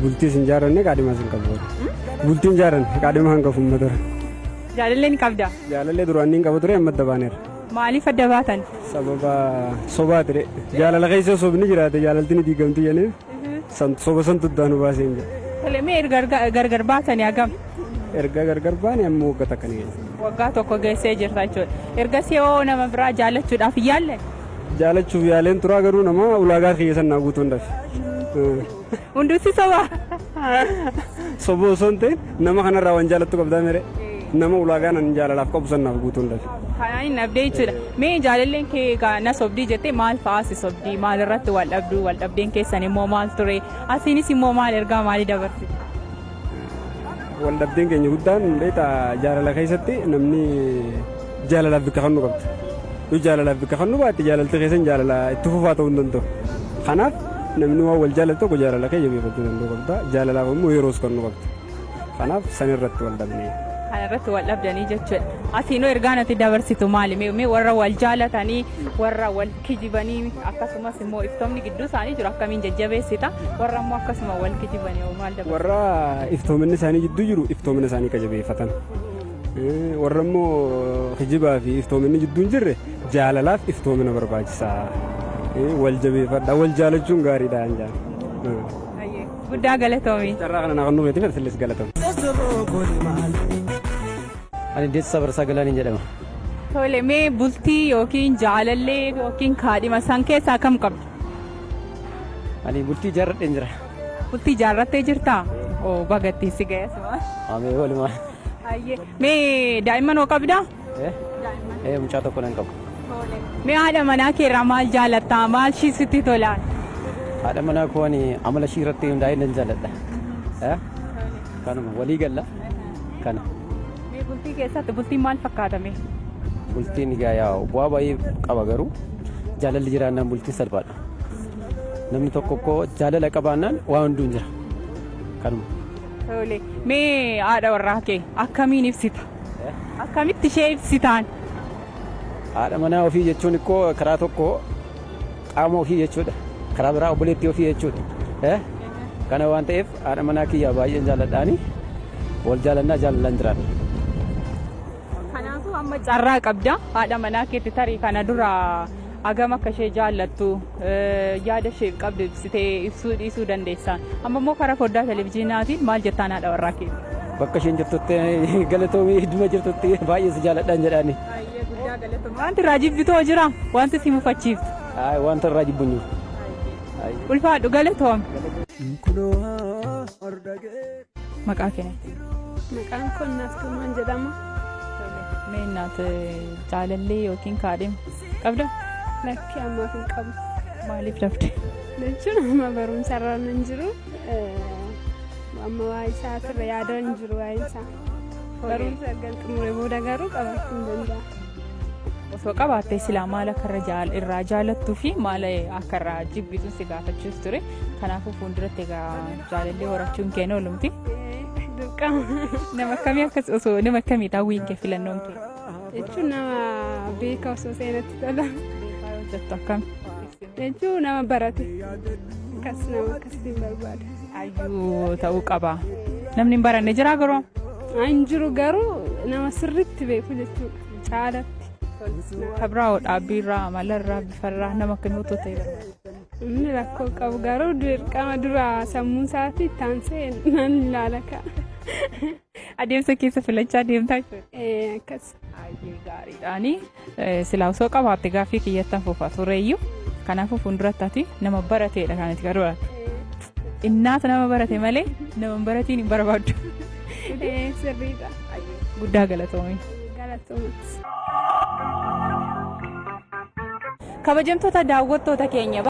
Bultii sinjaaran kaadhimaa sin qabu. Bultiin jaaran kaadhimaa hanga fuuldura. Jaalalleen qabda. Jaalallee duraan ni qabu ture amma dabaaneera. Maaliif adda baatan? Sababa sobaa ture. Jaalala keessa sobni jiraate jaalalti ni diigamti jennee soba santu daanu baasee hin jiru. Mee gargar baatanii hagam? Erga gargar baane amma waggaa takka ni geesse. Waggaa tokko geessee jirta jechuudha. Ergasii hoo nama biraa jaalachuudhaaf yaalle? Jaalachuuf yaaleen turaa garuu nama ulaagaa keessan naa guutuu hin dafe. Hunduusi sobaa? Soboo osoo hin ta'in nama kanarraa waan jaalattu qabdaa mere. Nama ulaagaa nan jaalalaaf qabu sannaaf guutuu hin dafe. Kanaan hin dhabdee jechuudha. Mee jaalalleen kee na sobdii jettee maal fa'aa si sobdii? Maal irratti wal dhabduu? Wal dhabdeen keessan immoo maal ture? Asiinis immoo maal ergaa maalii dabarsite? Wal dhabdeen keenya guddaan beektaa jaalala keessatti namni jaalalaaf bikka kan nu qabdu. Yoo jaalalaaf bikka kan nu baatte jaalalti keessan jaalala itti fufaa ta'uu hin danda'u. Kanaaf namni waan wal jaalatu tokko jaalala keenya beekachuu danda'u qabda. Jaalalaaf immoo yeroos kan nu qabdu. Kanaaf san irratti wal dhabnee. Kan irratti wal dhabdanii jechuudha. Asiinoo ergaa natti dabarsitu maali? Mee warra wal jaalatanii warra wal kijibanii akkasumas immoo iftoomni gidduu isaanii jiru akkamiin jajjabeessita? Warra immoo akkasuma wal kijibanii maal dabarsitu? Warra iftoominni isaanii gidduu jiru iftoomina isaanii jabeeffatan. Warra immoo kijibaa fi iftoominni gidduu hin jirre jaalalaaf iftoomina barbaachisaa. Wal jabeeffadha wal jaalachuun gaariidha hin jaan. Guddaa galatoomii. Carraa kana naannoo beektii fedhasilis galatoomii. Ani deessa barsaa galaanii jedhama. Tole mee bultii yookiin jaalallee yookiin kaadhima san keessaa kam qabdu? Ani bultii jaarradheen jira. Bultii jaarrattee jirtaa? Oo bagattii si ga'eessuma. Amee walumaa. Mee daa'imman hoo qabdaa? Mucaa tokko nan qabu. Mee haadha manaa keerraa maal jaalattaa? Maal sitti tolaan? Haadha manaa koo amala ishii irratti hundaa'ee nan jaaladha. Kanuma walii galla kana. Mee bultii keessatti bultiin maal fakkaatame? Bultiin yaa bu'aa baay'ee qaba garuu jaalalli jiraannaan bultiin salphaadha. Namni tokko jaalala qabaannaan waa hunduu hin jira. Kanuma. Tole mee haadha warraa kee akkamiin ibsita? Akkamitti ishee ibsitaan? Haadha manaa ofii jechuun karaa tokko qaama ofii jechuudha. Karaa biraa obboleettii ofii jechuudha. Kana waan ta'eef haadha manaa kiyyaa baay'een jaaladhaani wal jaalannaa jaalalaan jiraata. Kanaafuu amma carraa qabda haadha manaa keetti tarii kana dura hagam akka ishee jaallattu yaada ishee qabdu ibsitee ibsuu dhiisuu dandeessa. Amma immoo karaa foddaa televizyiinaatiin maal jettaan haadha warraa keetti? Bakka isheen jirtutti galatoomii hedduma jirtutti baay'ee si jaaladhaan jedhaani. Wanti irraa jibbitoo jira? Wanti si mufachiiftu? Wanta irraa jibbuun ulfaadhu galatoom. Maqaa keenyatti. Maqaan kun Naaftumaan jedhama. Mee naati jaalallee yookiin kaadhima qabda? Lakkii ammaaf hin qabu. Maaliif dhabde? Jechuun amma barumsa irra nan jiru. Amma waa isaa irra yaada hin jiru waa isaa. Barumsa erga xumuree booda garuu qabachuu hin danda'a. Osoo qabaattee silaa maal akka irraa jaalattuu fi maal akka irraa jibbituun si gaafachuus ture. Kanaafuu fuulduratti egaa jaalallee horachuun keenya oolumti. Nama akkamii akkas osoo nama akkamii daawwiin kee filannoon kee? Jechuun nama beeka osoo seenatti tola. Beekaa yoo jettu akkami? Jechuun nama barate akkas nama akkasiin barbaada. Ayyuu ta'uu qaba. Namni hin baranne jiraa garuu? Hin jiru garuu nama sirriitti beeku jechuudha. Caalatti. Kabraa dhaabbiirraa amalarraa bifarraa nama kennuutu ta'e barbaada. Inni rakkoo qabu garuu dirqama dura sammuu isaatii taansee nan ilaala ka'a. Adeemsa keessa filachaa deemtaa jechuudha. Akkas. Baay'ee gaariidhaani. Silaa osoo qabaatte gaaffii kiyyattan fuufaa tureeyyuu kanaafuu fuulduratti ati nama barateedha kan itti garuu innaata nama barate malee nama baratiin hin barbaaddu. Sirriidha. Guddaa galatoomii. Galatoomas. Kabajamtoota daawwattoota keenya.